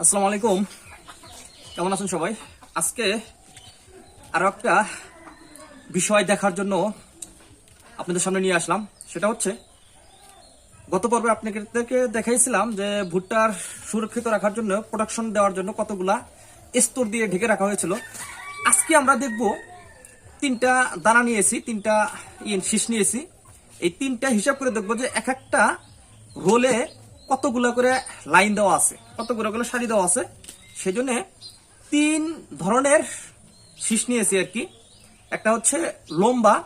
আসসালামু আলাইকুম, কেমন আছেন সবাই? আজকে আরো একটা বিষয় দেখার জন্য আপনাদের সামনে নিয়ে আসলাম। সেটা হচ্ছে, গত পর্বে আপনাদেরকে দেখাইছিলাম যে ভুট্টার সুরক্ষিত রাখার জন্য, প্রোটেকশন দেওয়ার জন্য কতগুলা স্তর দিয়ে ঢেকে রাখা হয়েছিল। আজকে আমরা দেখব তিনটা দানা নিয়েছি, তিনটা শীষ নিয়েছি। এই তিনটা হিসাব করে দেখবো যে এক একটা রোলে কতগুলো করে লাইন দেওয়া আছে, কতগুলো করে সারি দেওয়া আছে। সেজন্য তিন ধরনের শীষ নিয়েছি আর কি। একটা হচ্ছে লম্বা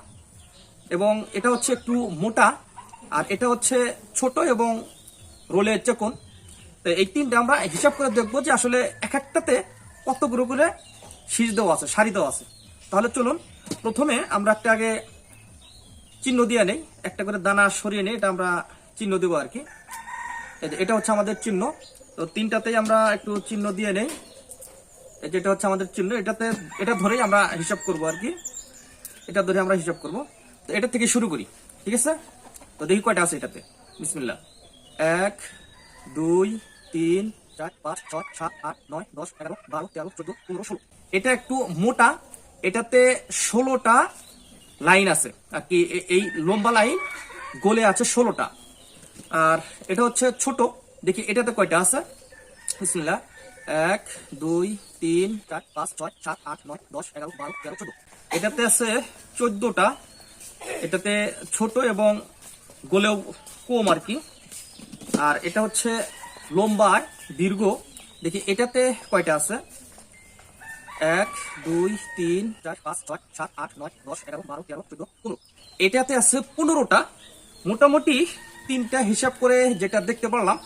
এবং এটা হচ্ছে একটু মোটা, আর এটা হচ্ছে ছোট এবং রোলের চেকন। তো এই তিনটা আমরা হিসাব করে দেখবো যে আসলে এক একটাতে কতগুলো করে শীষ দেওয়া আছে, সারি দেওয়া আছে। তাহলে চলুন প্রথমে আমরা একটা আগে চিহ্ন দিয়ে নেই, একটা করে দানা সরিয়ে নেই, এটা আমরা চিহ্ন দেবো আর কি। এটা হচ্ছে আমাদের চিহ্ন। তো তিনটাতেই আমরা একটু চিহ্ন দিয়ে নেই। যেটা হচ্ছে আমাদের চিহ্ন, এটা ধরেই আমরা হিসাব করব আর কি। এটা ধরে আমরা হিসাব করব। তো এটা থেকে শুরু করি, ঠিক আছে? তো দেখি কয়টা আছে এটাতে। বিসমিল্লাহ। 1 2 3 4 5 6 7 8 9 10 11 12 13 14 15 16। এটা একটু মোটা, এটাতে 16টা লাইন আছে আর কি। এই লম্বা লাইন গোলে আছে 16টা। আর এটা হচ্ছে ছোট, দেখি এটাতে কয়টা আছে। বিসমিল্লাহ। 1 2 3 4 5 6 7 8 9 10 11 12 13 14। এটাতে আছে 14টা। এটাতে ছোট এবং গোলেও কম আর কি। আর এটা হচ্ছে লম্বা দীর্ঘ, দেখি এটাতে কয়টা আছে। 1 2 3 4 5 6 7 8 9 10 11 12 13 14 15। এটাতে আছে 15টা। মোটামুটি তিনটা হিসাব করে যেটা দেখতে পারলাম,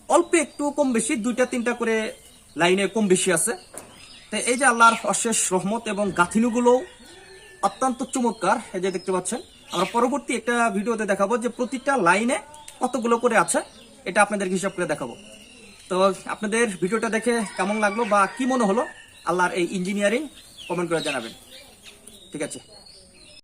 অল্প একটু কম বেশি, দুইটা তিনটা করে লাইনে কম বেশি আছে। তো এই যে আল্লাহর অশেষ রহমত, এবং গাঁথিনিগুলো অত্যন্ত চমৎকার। এই যে দেখতে পাচ্ছেন, আমরা পরবর্তী একটা ভিডিওতে দেখাবো যে প্রতিটা লাইনে কতগুলো করে আছে, এটা আপনাদের হিসাব করে দেখাবো। তো আপনাদের ভিডিওটা দেখে কেমন লাগলো বা কি মনে হলো আল্লাহর এই ইঞ্জিনিয়ারিং, কমেন্ট করে জানাবেন। ঠিক আছে।